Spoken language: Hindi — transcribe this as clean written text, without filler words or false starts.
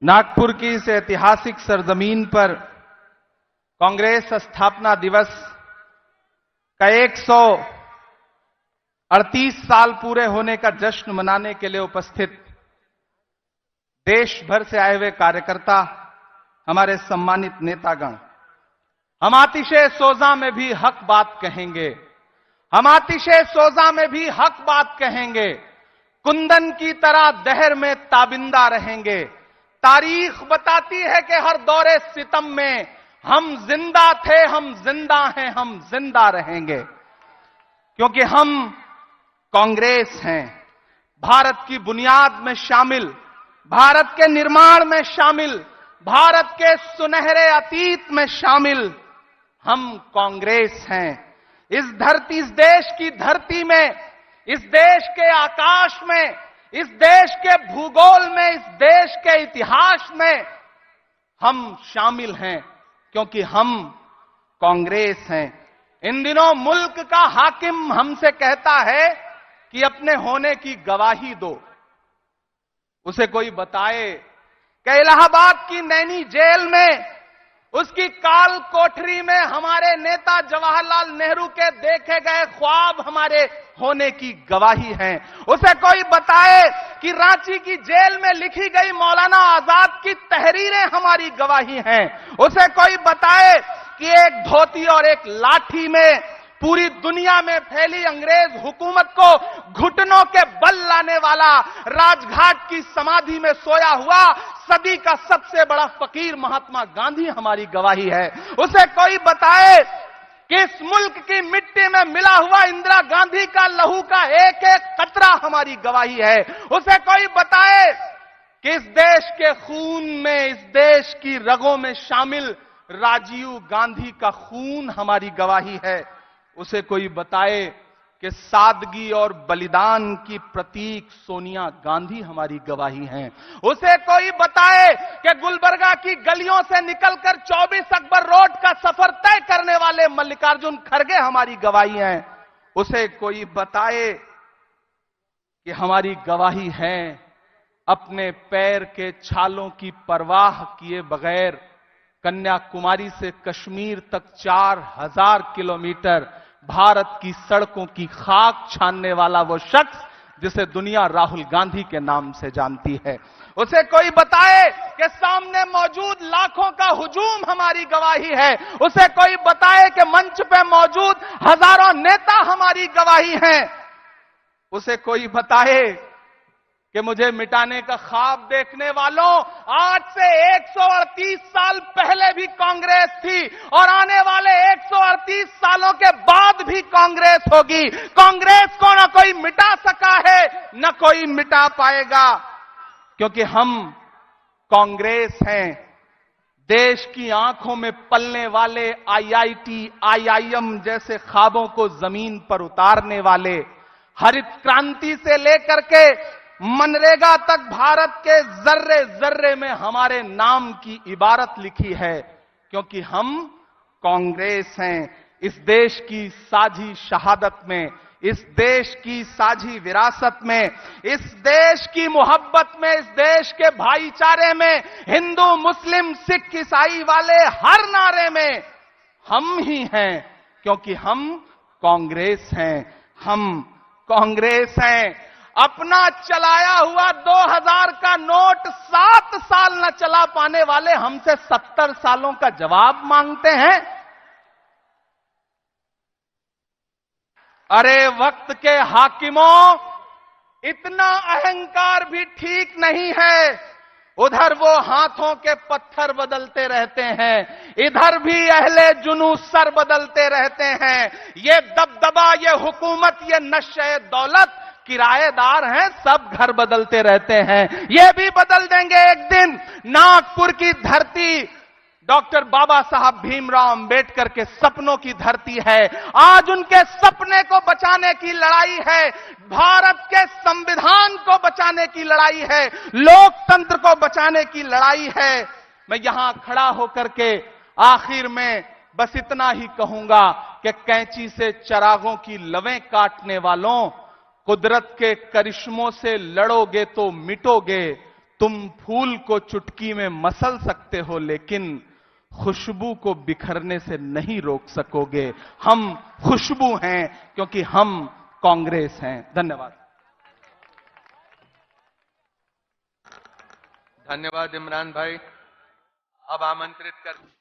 नागपुर की इस ऐतिहासिक सरजमीन पर कांग्रेस स्थापना दिवस का 138 साल पूरे होने का जश्न मनाने के लिए उपस्थित देश भर से आए हुए कार्यकर्ता, हमारे सम्मानित नेतागण, हम आतिशे सोजा में भी हक बात कहेंगे, हम आतिशे सोजा में भी हक बात कहेंगे, कुंदन की तरह दहर में ताबिंदा रहेंगे। तारीख बताती है कि हर दौरे सितम में हम जिंदा थे, हम जिंदा हैं, हम जिंदा रहेंगे, क्योंकि हम कांग्रेस हैं। भारत की बुनियाद में शामिल, भारत के निर्माण में शामिल, भारत के सुनहरे अतीत में शामिल हम कांग्रेस हैं। इस धरती, इस देश की धरती में, इस देश के आकाश में, इस देश के भूगोल में, इस देश के इतिहास में हम शामिल हैं, क्योंकि हम कांग्रेस हैं। इन दिनों मुल्क का हाकिम हमसे कहता है कि अपने होने की गवाही दो। उसे कोई बताए कि इलाहाबाद की नैनी जेल में, उसकी काल कोठरी में हमारे नेता जवाहरलाल नेहरू के देखे गए ख्वाब हमारे होने की गवाही हैं। उसे कोई बताए कि रांची की जेल में लिखी गई मौलाना आजाद की तहरीरें हमारी गवाही हैं। उसे कोई बताए कि एक धोती और एक लाठी में पूरी दुनिया में फैली अंग्रेज हुकूमत को घुटनों के बल लाने वाला, राजघाट की समाधि में सोया हुआ सदी का सबसे बड़ा फकीर महात्मा गांधी हमारी गवाही है। उसे कोई बताए कि इस मुल्क की मिट्टी में मिला हुआ इंदिरा गांधी का लहू का एक एक कतरा हमारी गवाही है। उसे कोई बताए कि इस देश के खून में, इस देश की रगों में शामिल राजीव गांधी का खून हमारी गवाही है। उसे कोई बताए कि सादगी और बलिदान की प्रतीक सोनिया गांधी हमारी गवाही हैं। उसे कोई बताए कि गुलबर्गा की गलियों से निकलकर 24 अकबर रोड का सफर तय करने वाले मल्लिकार्जुन खड़गे हमारी गवाही हैं। उसे कोई बताए कि हमारी गवाही है अपने पैर के छालों की परवाह किए बगैर कन्याकुमारी से कश्मीर तक 4000 किलोमीटर भारत की सड़कों की खाक छानने वाला वो शख्स जिसे दुनिया राहुल गांधी के नाम से जानती है। उसे कोई बताए कि सामने मौजूद लाखों का हुजूम हमारी गवाही है। उसे कोई बताए कि मंच पे मौजूद हजारों नेता हमारी गवाही हैं। उसे कोई बताए कि मुझे मिटाने का ख्वाब देखने वालों, आज से 138 साल पहले भी कांग्रेस थी और आने वाले 138 सालों के बाद भी कांग्रेस होगी। कांग्रेस को न कोई मिटा सका है, न कोई मिटा पाएगा, क्योंकि हम कांग्रेस हैं। देश की आंखों में पलने वाले आईआईटी, आईआईएम जैसे ख्वाबों को जमीन पर उतारने वाले, हरित क्रांति से लेकर के मनरेगा तक भारत के जर्रे जर्रे में हमारे नाम की इबारत लिखी है, क्योंकि हम कांग्रेस हैं। इस देश की साझी शहादत में, इस देश की साझी विरासत में, इस देश की मोहब्बत में, इस देश के भाईचारे में, हिंदू मुस्लिम सिख ईसाई वाले हर नारे में हम ही हैं, क्योंकि हम कांग्रेस हैं। हम कांग्रेस हैं। अपना चलाया हुआ 2000 का नोट 7 साल न चला पाने वाले हमसे 70 सालों का जवाब मांगते हैं। अरे वक्त के हाकिमों, इतना अहंकार भी ठीक नहीं है। उधर वो हाथों के पत्थर बदलते रहते हैं, इधर भी अहले जुनू सर बदलते रहते हैं। ये दबदबा, ये हुकूमत, ये नशे दौलत किराएदार हैं, सब घर बदलते रहते हैं। ये भी बदल देंगे एक दिन। नागपुर की धरती डॉक्टर बाबा साहब भीमराव अंबेडकर के सपनों की धरती है। आज उनके सपने को बचाने की लड़ाई है, भारत के संविधान को बचाने की लड़ाई है, लोकतंत्र को बचाने की लड़ाई है। मैं यहां खड़ा होकर के आखिर में बस इतना ही कहूंगा कि कैंची से चिरागों की लवें काटने वालों, कुदरत के करिश्मों से लड़ोगे तो मिटोगे, तुम फूल को चुटकी में मसल सकते हो, लेकिन खुशबू को बिखरने से नहीं रोक सकोगे। हम खुशबू हैं क्योंकि हम कांग्रेस हैं। धन्यवाद। धन्यवाद इमरान भाई। अब आमंत्रित कर